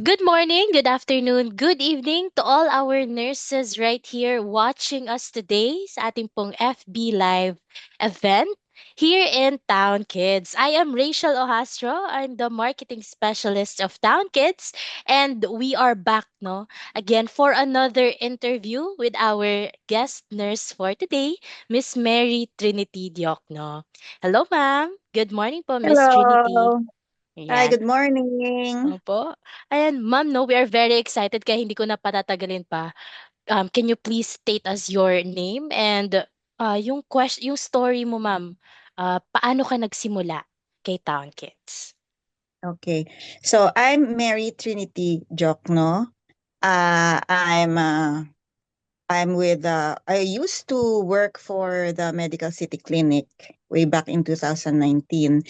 Good morning, good afternoon, good evening to all our nurses right here watching us today sa ating pong FB Live event here in Town Kids. I am Rachel Ohastro. I'm the marketing specialist of Town Kids, and we are back again for another interview with our guest nurse for today, Miss Mary Trinity Diokno. Hello ma'am. Good morning po, Miss Trinity. Hello. Hi, Ayan. good morning. Opo. Ayan, ma'am, we are very excited kaya hindi ko na patatagalin pa. Can you please state us your name and yung story mo, ma'am. Paano ka nagsimula kay Town Kids? Okay. So I'm Mary Trinity Jokno. Uh, I'm uh, I'm with I used to work for the Medical City Clinic way back in 2019,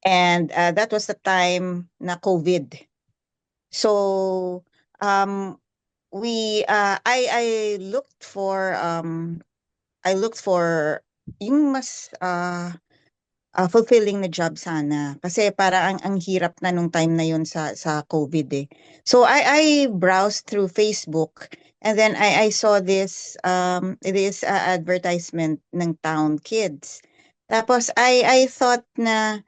and that was the time na COVID. So um we I looked for yung mas fulfilling na job sana. Kasi parang ang hirap na nung time na yun sa COVID eh. So I browsed through Facebook, and then I saw this advertisement ng Town Kids. Tapos I thought na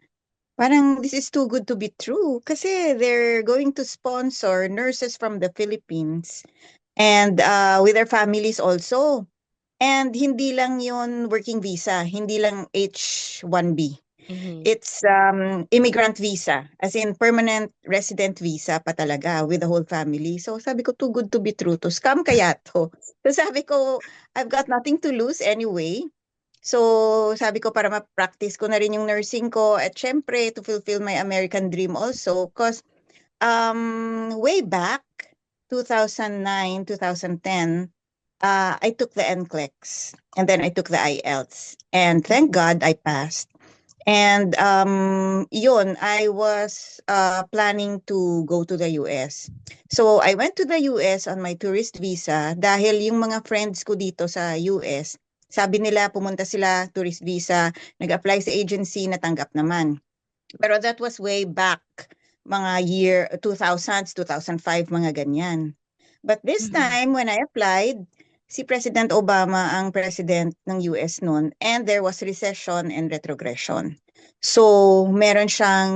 parang this is too good to be true kasi they're going to sponsor nurses from the Philippines and with their families also. And hindi lang yun working visa, hindi lang H-1B. Mhm. It's immigrant visa, as in permanent resident visa pa talaga with the whole family. So sabi ko, too good to be true to. Scam kaya to. So sabi ko, I've got nothing to lose anyway. So sabi ko, para ma-practice ko na rin yung nursing ko at syempre to fulfill my American dream also. Because way back, 2009, 2010, I took the NCLEX and then I took the IELTS. And thank Mhm. God I passed. And yun, I was planning to go to the US. So I went to the US on my tourist visa dahil yung mga friends ko dito sa US, sabi nila pumunta sila tourist visa, nag-apply sa agency, natanggap naman. Pero that was way back, mga year 2000s, 2005, mga ganyan. But this Mhm. time, when I applied, si President Obama ang president ng US noon, and there was recession and retrogression. So, meron siyang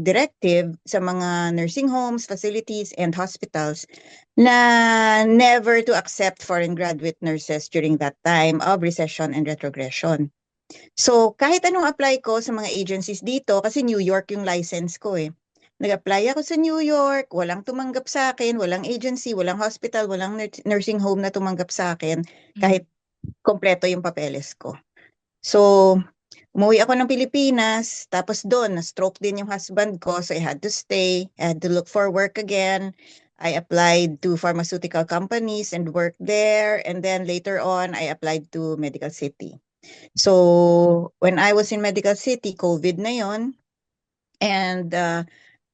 directive sa mga nursing homes, facilities, and hospitals na never to accept foreign graduate nurses during that time of recession and retrogression. So, kahit anong apply ko sa mga agencies dito, kasi New York yung license ko eh. Nag-apply ako sa New York, walang tumanggap sa akin, walang agency, walang hospital, walang nursing home na tumanggap sa akin, Mhm. kahit kompleto yung papeles ko. So, umuwi ako ng Pilipinas, tapos doon, na-stroke din yung husband ko, so I had to stay, I had to look for work again. I applied to pharmaceutical companies and worked there, and then later on, I applied to Medical City. So, when I was in Medical City, COVID na yon. And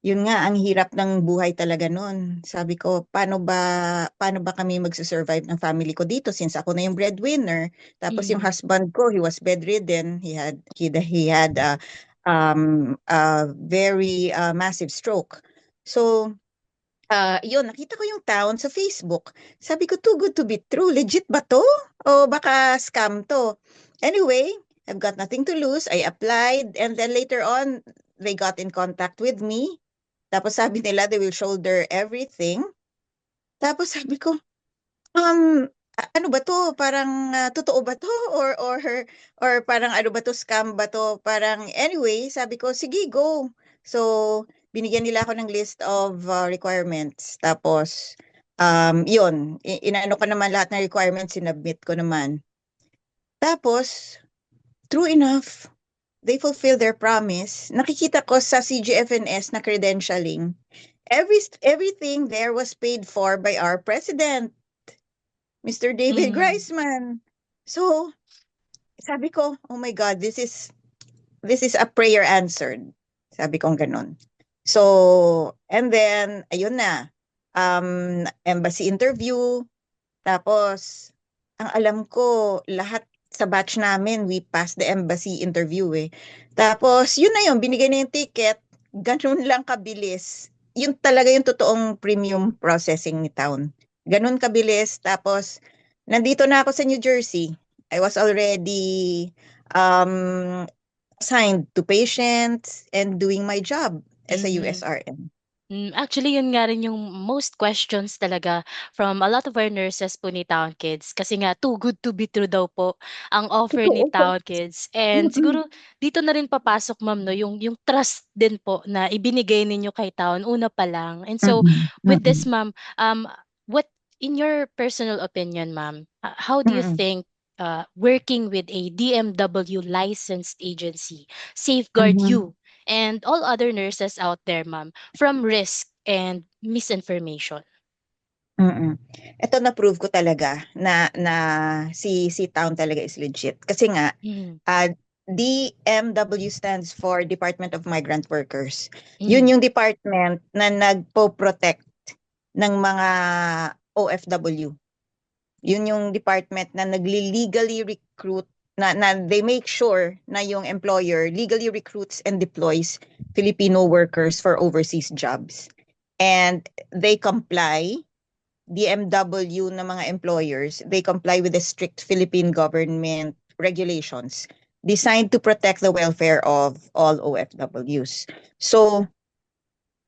yun nga, ang hirap ng buhay talaga noon. Sabi ko, paano ba kami magsusurvive ng family ko dito since ako na yung breadwinner. Tapos yung Mhm. husband ko, he was bedridden. He had a very massive stroke. So, yun, nakita ko yung town sa Facebook. Sabi ko, too good to be true. Legit ba to? O baka scam to? Anyway, I've got nothing to lose. I applied, and then later on, they got in contact with me. Tapos sabi nila, they will shoulder everything. Tapos sabi ko, ano ba to? Parang totoo ba to? Or parang ano ba to? Scam ba to? Parang anyway, sabi ko, sige, go. So, binigyan nila ako ng list of requirements. Tapos, yun, inaano ko naman lahat ng requirements, sinubmit ko naman. Tapos, true enough, they fulfill their promise. Nakikita ko sa CGFNS na credentialing, everything there was paid for by our president, Mr. David Mhm. Griezmann. So, sabi ko, oh my God, this is a prayer answered. Sabi ko ganun. So, and then, ayun na, embassy interview. Tapos, ang alam ko, lahat sa batch namin, we passed the embassy interview eh. Tapos, yun na yun, binigay na yung ticket, ganun lang kabilis. yun talaga yung totoong premium processing ni Town. Ganun kabilis. Tapos, nandito na ako sa New Jersey. I was already um, assigned to patients and doing my job as a Mhm. USRN. Actually, yun nga rin yung most questions talaga from a lot of our nurses po ni Town Kids. Kasi nga, too good to be true daw po ang offer ni Totoo. Town Kids. And Mm-mm. siguro, dito na rin papasok, ma'am, no, yung trust din po na ibinigay ninyo kay Town, una pa lang. And so, Mm-mm. with this, Mm-mm. ma'am, what, in your personal opinion, ma'am, how do you Mm-mm. think working with a DMW licensed agency safeguard Mhm. you and all other nurses out there, ma'am, from risk and misinformation? Mm. Ito na-prove ko talaga na si Town talaga is legit. Kasi nga, Mhm, DMW stands for Department of Migrant Workers. Yun mhm, yung department na nagpo-protect ng mga OFW. Yun yung department na nagli-legally recruit na they make sure na yung employer legally recruits and deploys Filipino workers for overseas jobs. And they comply, DMW na mga employers, they comply with the strict Philippine government regulations designed to protect the welfare of all OFWs. So,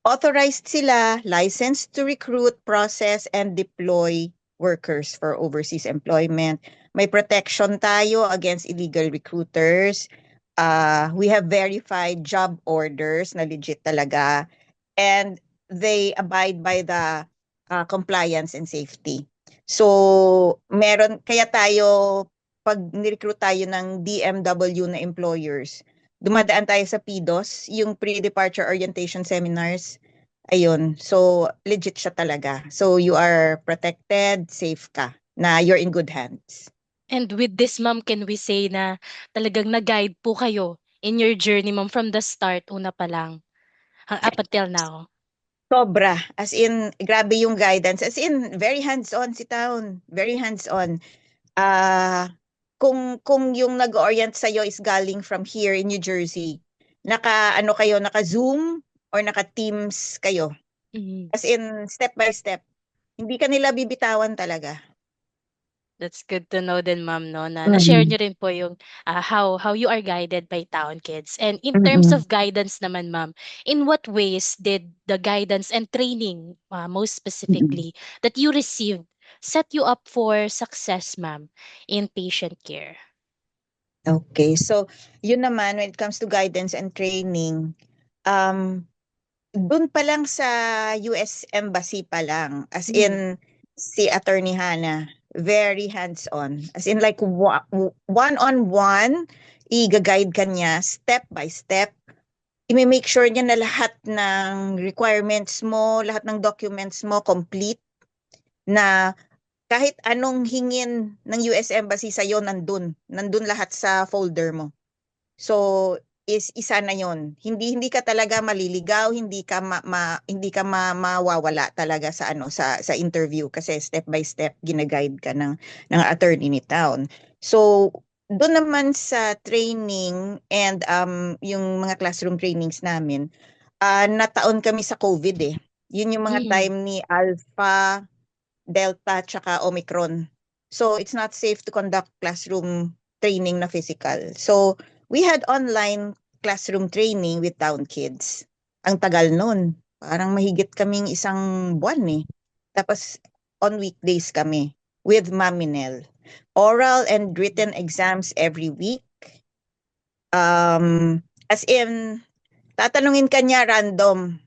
authorized sila, licensed to recruit, process, and deploy workers for overseas employment. May protection tayo against illegal recruiters. We have verified job orders na legit talaga. And they abide by the compliance and safety. So, kaya tayo, pag nirecruit tayo ng DMW na employers, dumadaan tayo sa PDOS, yung pre-departure orientation seminars. Ayun. So, legit siya talaga. So, you are protected, safe ka, na you're in good hands. and with this, ma'am, can we say na talagang nag-guide po kayo in your journey, ma'am, from the start, una pa lang, up until now? Sobra. As in, grabe yung guidance. As in, very hands-on si Town. Very hands-on. Ah, kung yung nag-orient sa is galing from here in New Jersey, naka Zoom or naka Teams kayo. Mhm. As in step by step. Hindi ka nila bibitawan talaga. That's good to know din, ma'am, no, na na-share Mm. niyo rin po yung how you are guided by Town Kids. And in terms Mm-mm. of guidance naman, ma'am, in what ways did the guidance and training, most Mm-mm. specifically, that you received set you up for success, ma'am, in patient care? Okay. So, yun naman when it comes to guidance and training, um dun pa lang sa US Embassy pa lang, as Mm, in si Attorney Hannah, very hands-on. As in like one-on-one, i-guide ka niya step by step. I-make sure niya na lahat ng requirements mo, lahat ng documents mo complete, na kahit anong hingin ng US Embassy sa'yo, nandun. Nandun lahat sa folder mo. So is isa na 'yon. Hindi ka talaga maliligaw, hindi ka mawawala talaga sa sa interview kasi step by step gina-guide ka ng attorney ni Town. So doon naman sa training and yung mga classroom trainings namin, nataon kami sa COVID eh. Yun yung mga mm, time ni Alpha, Delta, tsaka Omicron. So, it's not safe to conduct classroom training na physical. So, we had online classroom training with Town Kids. Ang tagal nun. Parang mahigit kaming isang buwan eh. Tapos, on weekdays kami with Maminel. Oral and written exams every week. As in, tatanungin ka niya random.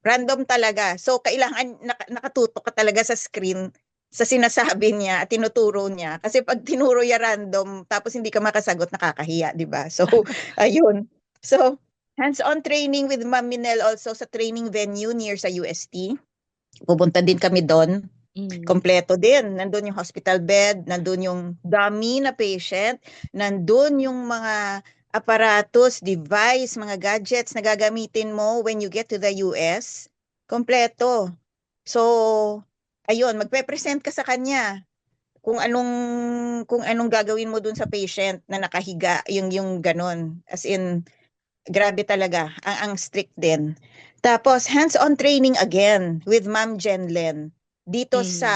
Random talaga. So, kailangan nakatutok ka talaga sa screen sa sinasabi niya at tinuturo niya. Kasi pag tinuro niya random, tapos hindi ka makasagot, nakakahiya, di ba? So, ayun. So, hands-on training with Ma'am Minel also sa training venue near sa UST. Pupunta din kami doon. mm. Kompleto din. Nandun yung hospital bed, nandun yung dummy na patient, nandun yung mga aparatus, device, mga gadgets na gagamitin mo when you get to the US. Kompleto. So, ayun, magpe-present ka sa kanya kung anong gagawin mo dun sa patient na nakahiga, yung ganun. As in, grabe talaga, ang strict din. Tapos, hands-on training again with Ma'am Jenlen dito Mm. sa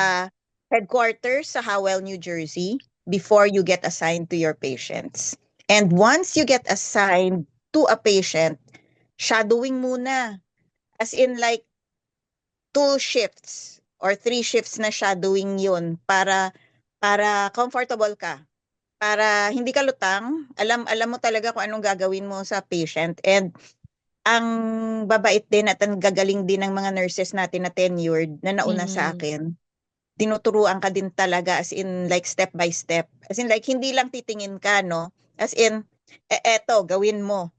headquarters sa Howell, New Jersey before you get assigned to your patients. And once you get assigned to a patient, shadowing muna. As in like 2 shifts or 3 shifts na shadowing yun para comfortable ka. Para hindi ka lutang, alam mo talaga kung anong gagawin mo sa patient. And ang babait din at ang gagaling din ng mga nurses natin na tenured na nauna sa Mm. akin. Tinuturuan ka din talaga as in like step by step. As in like hindi lang titingin ka, no? As in, eto, gawin mo.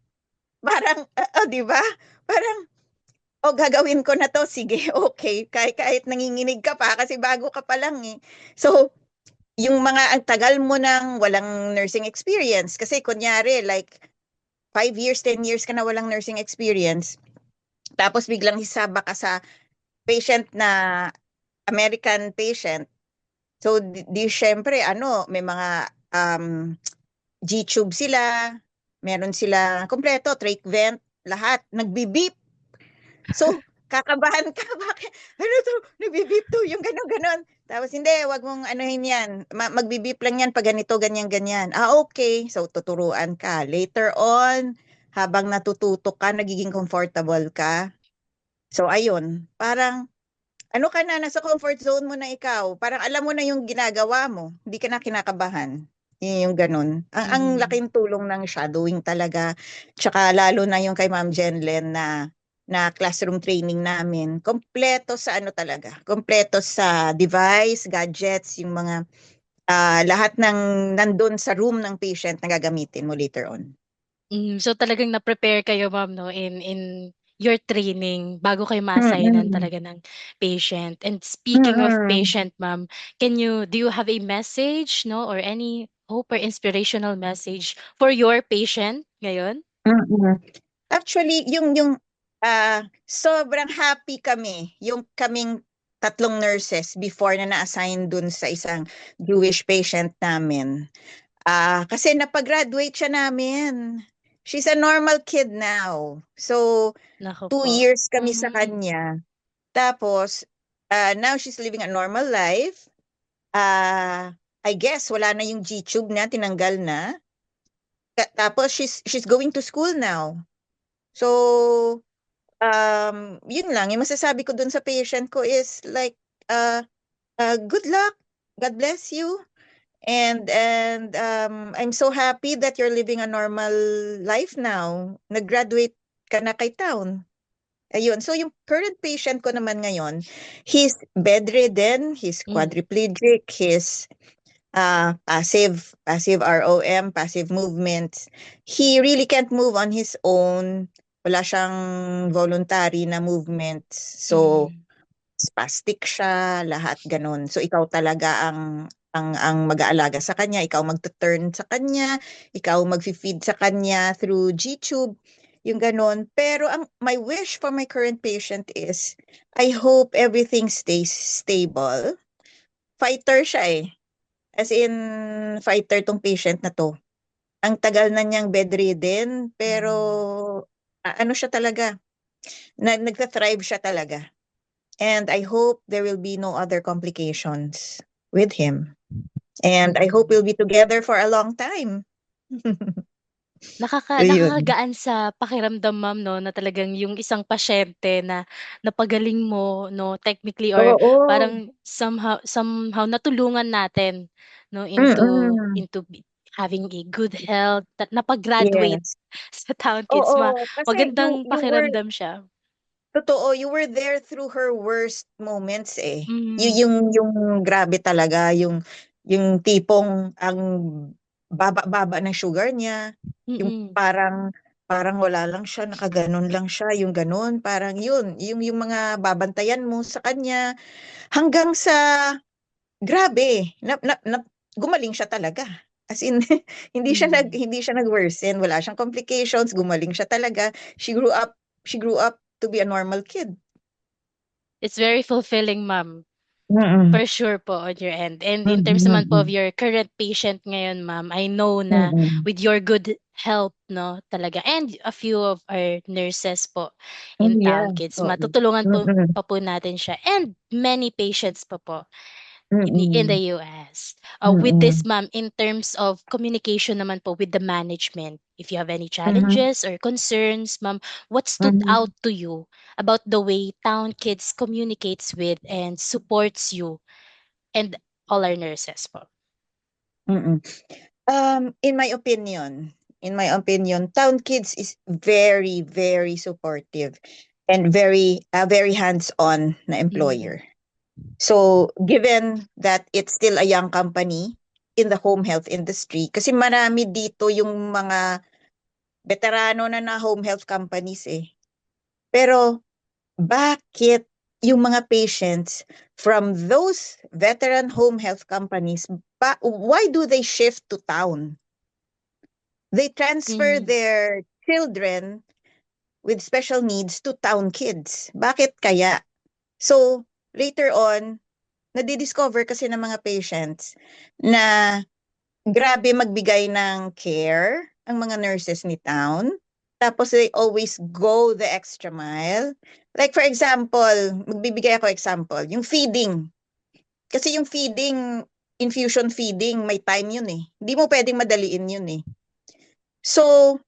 Parang, di ba? Parang, gagawin ko na to. Sige, okay. Kahit nanginginig ka pa kasi bago ka pa lang eh. So, yung mga ang tagal mo nang walang nursing experience. Kasi kunyari, like, 5 years, 10 years ka na walang nursing experience. Tapos biglang hisaba ka sa patient na American patient. So, di syempre, may mga G-tube sila, meron sila kompleto, trach vent, lahat. Nagbi-beep. So, kakabahan ka. Bakit? Ano to? Nagbi-beep to. Yung gano'n-gano'n. Tapos, hindi, wag mong anuhin yan. Magbi-beep lang yan pag ganito, ganyan-ganyan. Okay. So, tuturuan ka. Later on, habang natututo ka, nagiging comfortable ka. So, ayun. Parang, ano ka na, nasa comfort zone mo na ikaw. Parang alam mo na yung ginagawa mo. Hindi ka na kinakabahan. Yun yung ganun. Ang Mhm. laking tulong ng shadowing talaga. Tsaka lalo na yung kay Ma'am Jenlen na classroom training namin. Kompleto sa ano talaga. Kompleto sa device, gadgets, yung mga lahat ng nandun sa room ng patient na gagamitin mo later on. So talagang na-prepare kayo ma'am 'no in your training bago kayo ma-assignan Mm-mm. talaga ng patient. And speaking of Mm-mm. patient ma'am, do you have a message 'no or any hope or inspirational message for your patient ngayon? Mm-mm. Actually, yung sobrang happy kami, yung kaming tatlong nurses before na na-assign dun sa isang Jewish patient namin. Kasi napag-graduate siya namin. She's a normal kid now. So, Naku two po. years kami sa Mhm. kanya. Tapos, now she's living a normal life. I guess wala na yung G-tube na, tinanggal na. Tapos, she's going to school now. So, yun lang, yung masasabi ko dun sa patient ko is like, good luck, God bless you, and I'm so happy that you're living a normal life now. Nag-graduate ka na kay town. Ayun, so yung current patient ko naman ngayon, he's bedridden, he's Mm. quadriplegic, he's passive ROM, passive movements. He really can't move on his own. Wala siyang voluntary na movements. So, Mm. spastic siya, lahat ganun. So, ikaw talaga ang mag-aalaga sa kanya, ikaw magtu-turn sa kanya, ikaw mag-feed sa kanya through G-tube, yung ganun. Pero my wish for my current patient is, I hope everything stays stable. Fighter siya eh. As in, fighter tong patient na to. Ang tagal na niyang bedridden, pero Mm. ano siya talaga, nagta-thrive siya talaga. And I hope there will be no other complications with him. And I hope Mm. we'll be together for a long time. Ayun. Nakakagaan sa pakiramdam ma'am 'no, na talagang yung isang pasyente na napagaling mo 'no, technically or Oo. parang somehow natulungan natin 'no, Mm-mm. having a good health, at napag-graduate Yes. sa Town Kids. Oo. Kasi Magandang pakiramdam siya. totoo, you were there through her worst moments eh. Mhm. Yung grabe talaga, yung tipong ang baba-baba ng sugar niya, yung Mm. parang wala lang siya, nakaganon lang siya, yung ganon, parang yung mga babantayan mo sa kanya hanggang sa grabe, gumaling siya talaga. As in, Mm. hindi siya nag-worsen, wala siyang complications, gumaling siya talaga. She grew up to be a normal kid. It's very fulfilling ma'am. Mm. For sure po on your end. And in terms naman po of Mm. your current patient ngayon, ma'am, I know na Mm. with your good help, no, talaga. And a few of our nurses po in Yeah, Town Kids, oo. matutulungan po Mm, pa po natin siya. And many patients pa po in mm, the US. With this, mm, ma'am, in terms of communication naman po with the management, if you have any mhm, challenges or concerns, ma'am, what stood out mhm, to you about the way Town Kids communicates with and supports you and all our nurses po? mm. In my opinion, Town Kids is very, very supportive and very hands-on na Mm. employer. So, given that it's still a young company in the home health industry, kasi marami dito yung mga veterano na home health companies eh. Pero bakit yung mga patients from those veteran home health companies, why do they shift to town? They transfer Mm. their children with special needs to town kids. Bakit kaya? So, later on, nadidiscover kasi ng mga patients na grabe magbigay ng care ang mga nurses ni town. Tapos they always go the extra mile. Like for example, magbibigay ako example, yung feeding. Kasi yung feeding, infusion feeding, may time yun eh. Hindi mo pwedeng madaliin yun eh. So,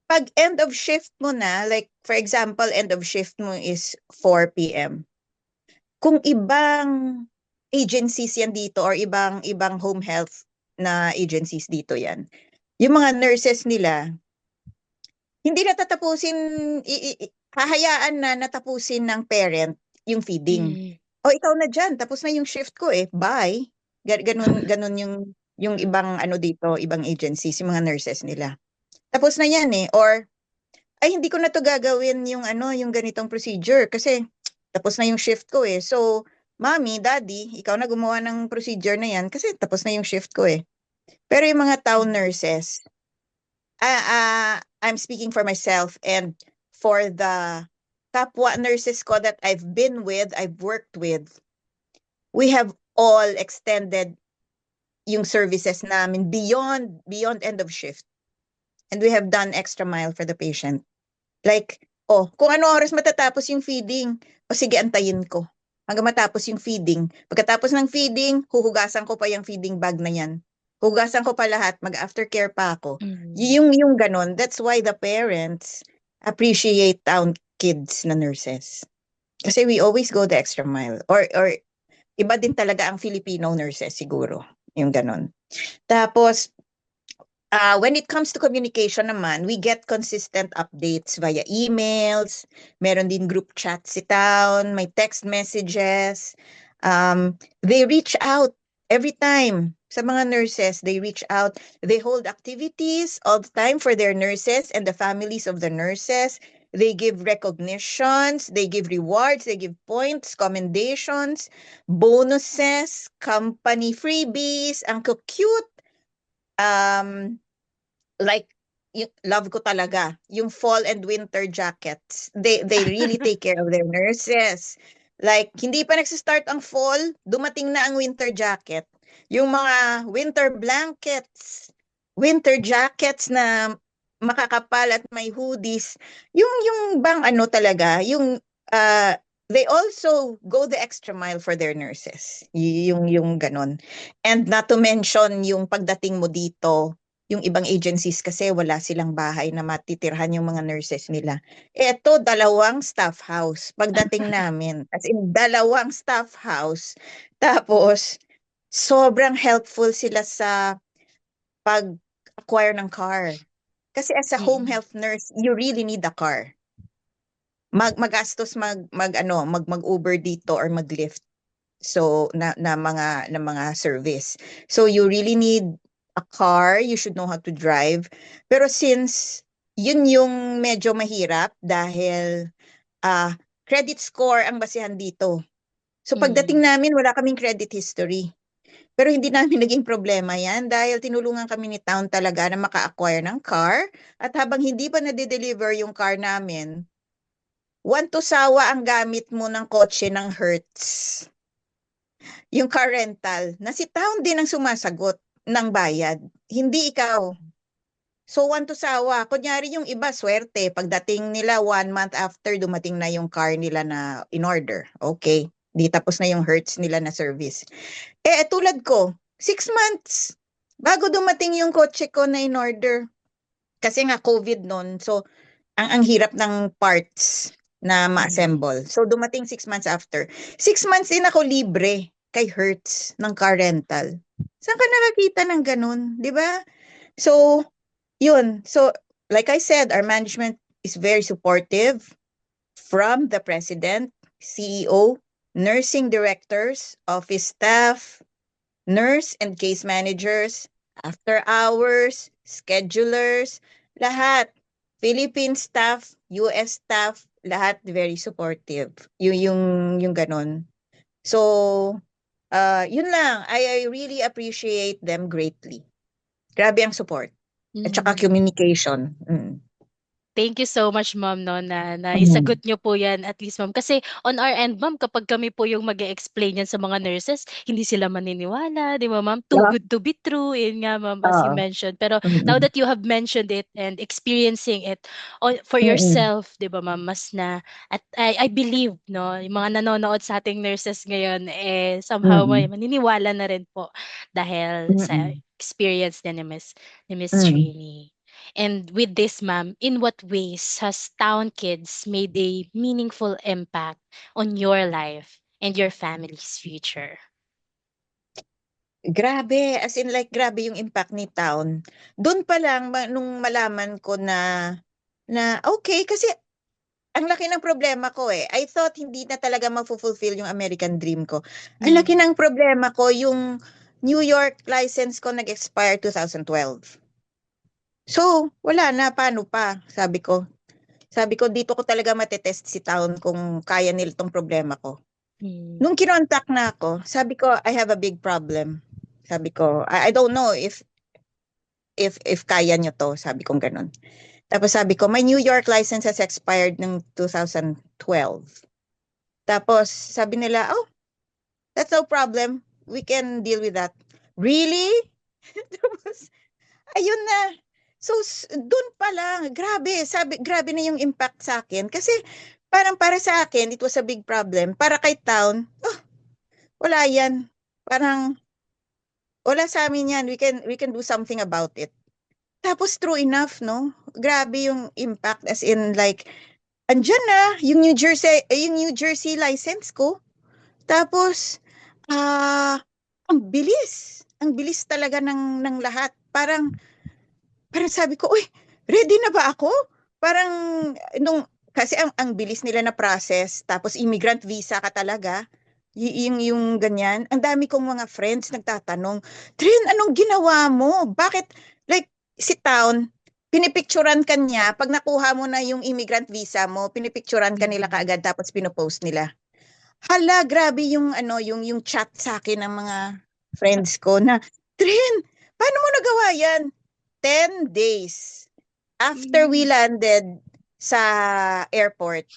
pag end of shift mo na, like for example, end of shift mo is 4 p.m. Kung ibang agencies yan dito or ibang home health na agencies dito yan, yung mga nurses nila, hindi natatapusin, hahayaan na natapusin ng parent yung feeding. Mm. O ikaw na dyan, tapos na yung shift ko eh, bye. Ganun yung ibang ano dito, ibang agencies, yung mga nurses nila. Tapos na yan eh, or ay hindi ko na to gagawin yung ano, yung ganitong procedure kasi tapos na yung shift ko eh. So, mommy, daddy, ikaw na gumawa ng procedure na yan kasi tapos na yung shift ko eh. Pero yung mga town nurses, I'm speaking for myself and for the kapwa nurses ko that I've worked with, we have all extended yung services namin beyond end of shift. And we have done extra mile for the patient. Like, oh, kung ano oras matatapos yung feeding, o sige, antayin ko. Hanggang matapos yung feeding. Pagkatapos ng feeding, huhugasan ko pa yung feeding bag na yan. Hugasan ko pa lahat, mag-aftercare pa ako. Mm. Yung ganon, that's why the parents appreciate town kids na nurses. Kasi we always go the extra mile. Or iba din talaga ang Filipino nurses siguro. Yung ganon. Tapos, when it comes to communication naman, we get consistent updates via emails, meron din group chat si town, may text messages. They reach out every time sa mga nurses. They reach out. They hold activities all the time for their nurses and the families of the nurses. They give recognitions, they give rewards, they give points, commendations, bonuses, company freebies. Ang cute. Um, like yung love ko talaga yung fall and winter jackets. They really take care of their nurses. Like hindi pa nagsi-start ang fall, dumating na ang winter jacket. Yung mga winter blankets, winter jackets na makakapal at may hoodies. Yung bang ano talaga, yung uh, they also go the extra mile for their nurses. Yung ganon. And not to mention yung pagdating mo dito, yung ibang agencies kasi wala silang bahay na matitirhan yung mga nurses nila. Eto, dalawang staff house. Pagdating namin, as in dalawang staff house. Tapos, sobrang helpful sila sa pag-acquire ng car. Kasi as a home Mm. health nurse, you really need a car. Magastos mag Uber dito or mag-Lyft. So na mga service. So you really need a car, you should know how to drive. Pero since yun yung medyo mahirap dahil ah credit score ang basihan dito. So pagdating Mm. namin wala kaming credit history. Pero hindi namin naging problema yan dahil tinulungan kami ni Town talaga na maka-acquire ng car at habang hindi pa nade-deliver yung car namin, one to sawa ang gamit mo ng kotse ng Hertz. Yung car rental, na si Town din ang sumasagot ng bayad, hindi ikaw. So, one to sawa. Kunyari yung iba, swerte. Pagdating nila, 1 month after, dumating na yung car nila na in order. Okay. Di tapos na yung Hertz nila na service. Tulad ko, 6 months bago dumating yung kotse ko na in order. Kasi nga COVID noon. So, ang hirap ng parts na Mm. ma-assemble. So, dumating 6 months after. 6 months din ako libre kay Hertz ng car rental. Saan ka nakakita ng ganun? Di ba? So, yun. So, like I said, our management is very supportive from the president, CEO, nursing directors, office staff, nurse and case managers, after hours, schedulers, lahat. Philippine staff, US staff, lahat very supportive. Yung ganon. So, yun lang. I really appreciate them greatly. Grabe ang support. At saka Mm. communication. Mm. Thank you so much, ma'am, no, na Mm. naisagot niyo po yan at least, ma'am. Kasi on our end, ma'am, kapag kami po yung mag explain yan sa mga nurses, hindi sila maniniwala, di ba, ma'am? Too Yeah. good to be true, yun nga, ma'am, as you Oo. mentioned. Pero now Mm-mm. that you have mentioned it and experiencing it for Mm-mm. yourself, di ba, ma'am, mas na, at I believe, no, yung mga nanonood sa ating nurses ngayon, somehow may Mm-mm. maniniwala na rin po dahil sa Mm-mm. experience din ni Miss Mm. Trini. And with this, ma'am, in what ways has Town Kids made a meaningful impact on your life and your family's future? Grabe, as in like grabe yung impact ni Town. Doon pa lang nung malaman ko na okay kasi ang laki ng problema ko eh. I thought hindi na talaga mafulfill yung American dream ko. Ang laki Mm. ng problema ko yung New York license ko nag-expire 2012. So, wala na, paano pa? Sabi ko. Sabi ko, dito ko talaga matetest si Town kung kaya nila tong problema ko. Mm. Nung kinontak na ako, sabi ko, I have a big problem. Sabi ko, I don't know if kaya nyo to, sabi kong ganun. Tapos sabi ko, my New York license has expired ng 2012. Tapos sabi nila, oh, that's no problem. We can deal with that. Really? Tapos, ayun na. So, dun pa lang, grabe na yung impact sa akin. Kasi, parang para sa akin, it was a big problem. Para kay Town, oh, wala yan. Parang, wala sa amin yan. We can do something about it. Tapos, true enough, no? Grabe yung impact as in like, andyan na, yung New Jersey license ko. Tapos, ah, ang bilis. Ang bilis talaga ng lahat. Parang sabi ko, uy, ready na ba ako? Parang, kasi ang bilis nila na process, tapos immigrant visa ka talaga, yung ganyan. Ang dami kong mga friends nagtatanong, Trin, anong ginawa mo? Bakit, like, si Town, pinipicturan ka niya, pag nakuha mo na yung immigrant visa mo, pinipicturan ka nila Mm. kaagad, tapos pinopost nila. Hala, grabe yung chat sa akin ng mga friends ko na, Trin, paano mo nagawa yan? 10 days after we Mm. landed sa airport,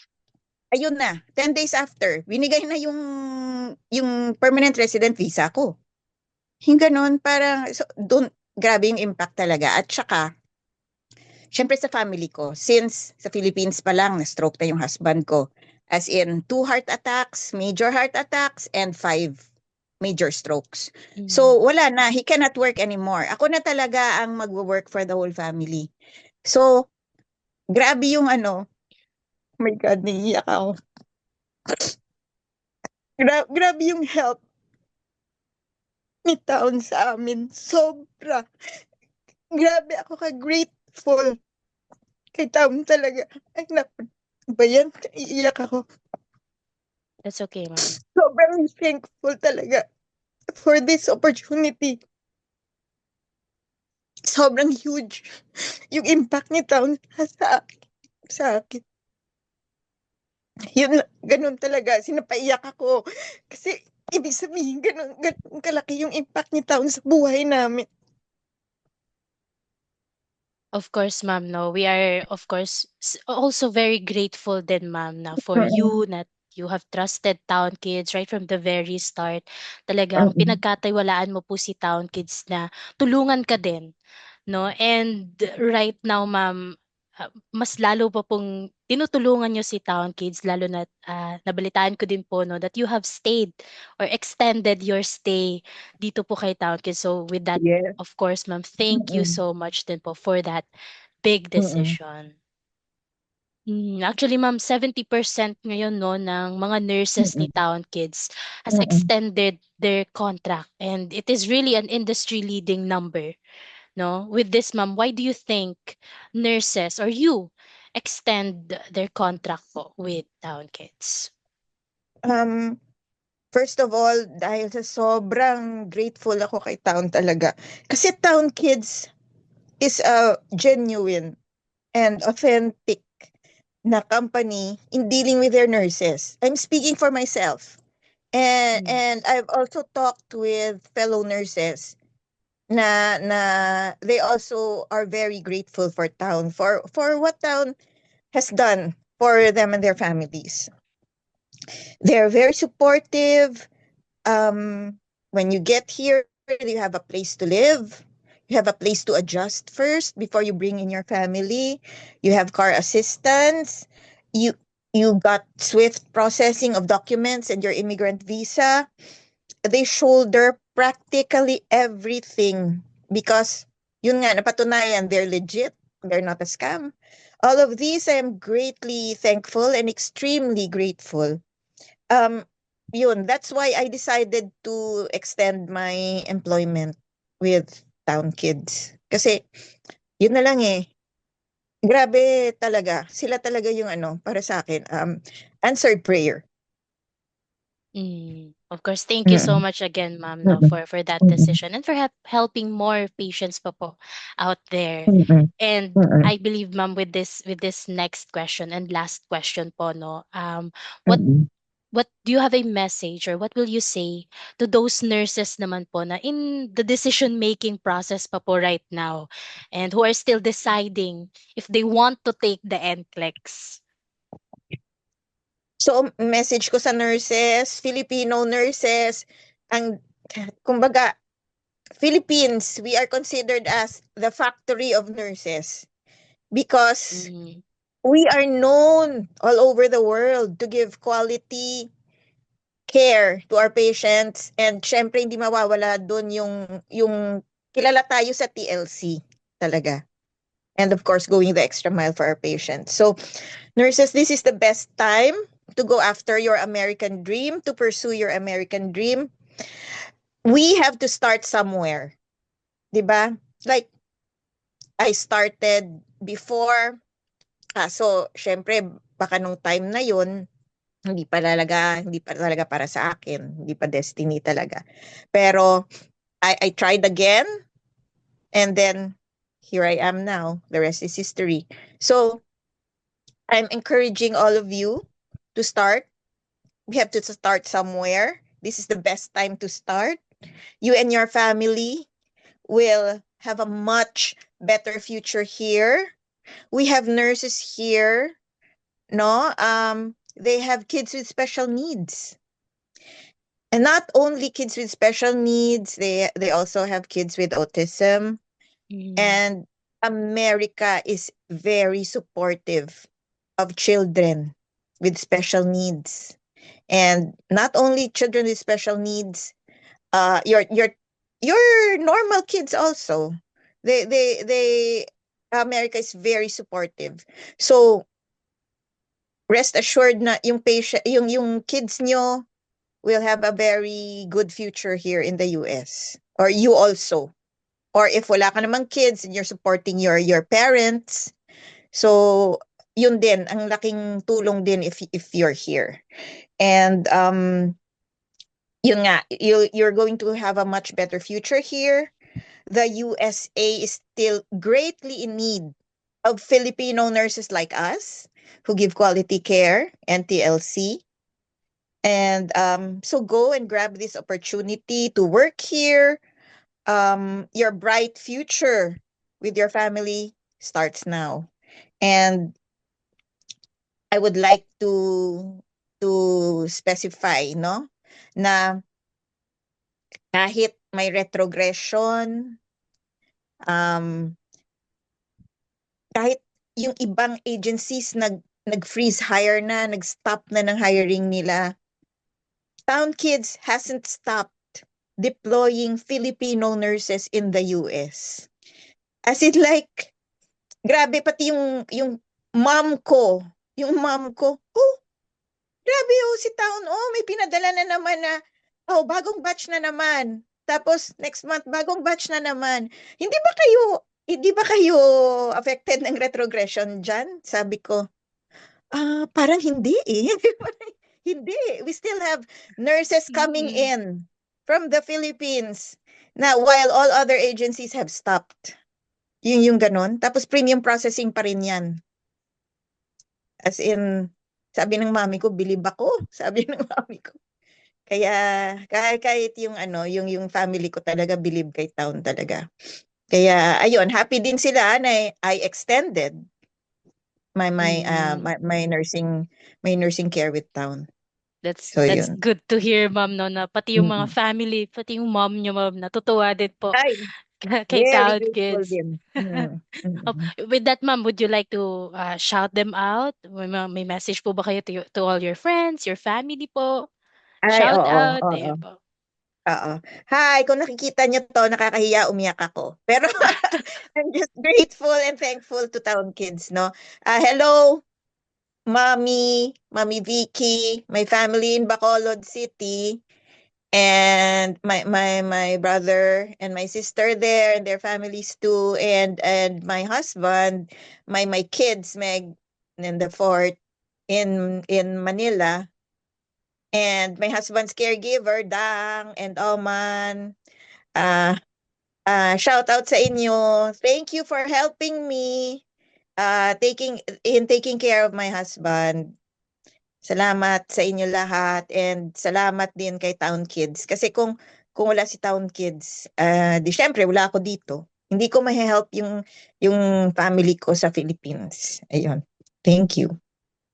ayun na, 10 days after, binigay na yung permanent resident visa ko. Yung ganun, parang, so, doon, grabe yung impact talaga. At saka, syempre sa family ko, since sa Philippines pa lang, na-stroke na yung husband ko. As in, 2 heart attacks, major heart attacks, and 5 major strokes. So, Mm. wala na. He cannot work anymore. Ako na talaga ang magwo-work for the whole family. So, grabe yung oh my God, naiiyak ako. Grabe yung help ni Town sa amin. Sobra. Grabe ako ka-grateful kay Town talaga. Ay, naku. Ba yan? Iiyak ako. That's okay, ma'am. Sobrang thankful talaga for this opportunity. Sobrang huge yung impact ni Town sa akin. Yun, ganun talaga. Sinapaiyak ako. Kasi, ibig sabihin, ganun kalaki yung impact ni Town sa buhay namin. Of course, ma'am, no. We are, of course, also very grateful din, ma'am, na for Mm-mm. you that you have trusted Town Kids right from the very start. Talagang Mm-mm. pinagkatiwalaan mo po si Town Kids na tulungan ka din no? And right now, ma'am, mas lalo pa pong tinutulungan niyo si Town Kids, lalo na nabalitaan ko din po, no, that you have stayed or extended your stay dito po kay Town Kids. So with that, Yes. of course, ma'am, thank you Mm-mm. so much din po for that big Mm-mm. decision. Actually, ma'am, 70% ngayon, no, ng mga nurses ni Mm-mm. Town Kids has Mm-mm. extended their contract, and it is really an industry leading number, no? With this, ma'am, why do you think nurses or you extend their contract po with Town Kids? Um, First of all, dahil sa sobrang grateful ako kay Town talaga. Kasi Town Kids is a genuine and authentic na company in dealing with their nurses. I'm speaking for myself. Mm. And I've also talked with fellow nurses na they also are very grateful for Town for what Town has done for them and their families. They're very supportive. When you get here, you have a place to live. You have a place to adjust first before you bring in your family. You have car assistance. You you got swift processing of documents and your immigrant visa. They shoulder practically everything because yun nga napatunayan they're legit. They're not a scam. All of these I am greatly thankful and extremely grateful. Um, Yun, that's why I decided to extend my employment with Town Kids. Kasi, yun na lang eh. Grabe talaga. Sila talaga yung ano, para sa akin, answered prayer. Of course, thank you so Mm-mm. much again, ma'am, no, Mm-mm. for that Mm-mm. decision and for helping more patients pa po out there. Mm-mm. And Mm-mm. I believe, ma'am, with this next question and last question po, no, what Mm-mm. what do you have a message or what will you say to those nurses naman po na in the decision making process pa po right now and who are still deciding if they want to take the NCLEX? So, message ko sa nurses, Filipino nurses, ang, kumbaga, Philippines, we are considered as the factory of nurses because Mm, we are known all over the world to give quality care to our patients, and syempre hindi mawawala doon yung kilala tayo sa TLC talaga. And of course, going the extra mile for our patients. So, nurses, this is the best time to go after your American dream, to pursue your American dream. We have to start somewhere, 'di ba? Like I started before, so syempre baka nung time na yun hindi pa talaga para sa akin, hindi pa destiny talaga. Pero I tried again, and then here I am now. The rest is history. So I'm encouraging all of you to start. We have to start somewhere. This is the best time to start. You and your family will have a much better future here. We have nurses here, no? They have kids with special needs. And not only kids with special needs, they also have kids with autism. mm, And America is very supportive of children with special needs. And not only children with special needs, your normal kids also. They America is very supportive. So rest assured na yung patient yung kids nyo will have a very good future here in the US. Or you also. Or if wala ka namang kids and you're supporting your parents, so yun din ang laking tulong din if you're here. And yun nga, you're going to have a much better future here. The USA is still greatly in need of Filipino nurses like us who give quality care and TLC. And so go and grab this opportunity to work here. Your bright future with your family starts now. And I would like to specify, no, na kahit may retrogression, Um, kahit yung ibang agencies nag-freeze hire na, nag-stop na ng hiring nila, Town Kids hasn't stopped deploying Filipino nurses in the US. As in like, grabe pati yung mom ko, oh, grabe oh si Town, oh may pinadala na naman na, oh bagong batch na naman. Tapos next month bagong batch na naman. Hindi ba kayo affected ng retrogression diyan? Sabi ko, parang hindi eh. Hindi. We still have nurses coming Mm. in from the Philippines na while all other agencies have stopped. Yung ganon. Tapos premium processing pa rin yan. As in, sabi ng mami ko, bilib ako. Sabi ng mami ko. Kaya kahit yung ano, yung family ko talaga bilib kay Town talaga. Kaya ayun, happy din sila na I extended Mm. my nursing care with Town. So That's yun. good to hear, ma'am, no, na pati yung mga Mm. family, pati yung mom niyo, ma'am, natutuwa din po Ay, kay very Town grateful Kids. din. Mm. Mm. With that, ma'am, would you like to shout them out? May message po ba kayo to all your friends, your family po? Ay, Shout oo, out, oo, ayan po. oo. Hi, kung nakikita niyo to, nakakahiya, umiyak ako. Pero I'm just grateful and thankful to Town Kids, no? Hello, Mommy Vicky, my family in Bacolod City, and my brother and my sister there and their families too, and my husband, my kids, Meg and the fourth in Manila, and my husband's caregiver, Dang and Oman. Uh, Shout out sa inyo. Thank you for helping me taking care of my husband. Salamat sa inyo lahat and salamat din kay Town Kids. Kasi kung wala si Town Kids, di syempre wala ako dito. Hindi ko ma-help yung family ko sa Philippines. Ayun. Thank you.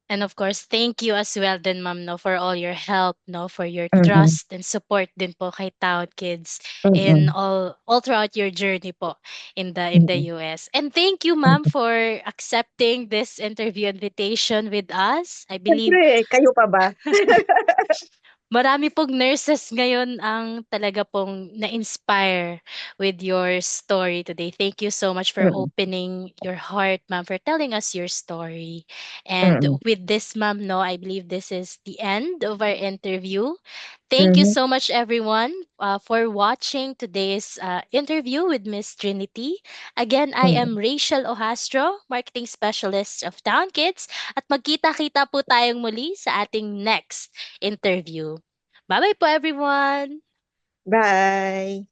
And of course, thank you as well din, ma'am, no, for all your help, no, for your Mm-mm. trust and support din po kay Town Kids in Mm-mm. all throughout your journey po in the Mm-mm. US. And thank you, ma'am, for accepting this interview invitation with us. I believe Siyempre, kayo pa ba? marami pong nurses ngayon ang talaga pong na-inspire with your story today. Thank you so much for Mm-mm. opening your heart, ma'am, for telling us your story. And Mm-mm. with this, ma'am, no, I believe this is the end of our interview. Thank you Mhm. so much, everyone, for watching today's interview with Miss Trinity. Again, I Mm. am Rachel Ohastro, Marketing Specialist of Town Kids, at magkita-kita po tayong muli sa ating next interview. Bye bye po, everyone. Bye.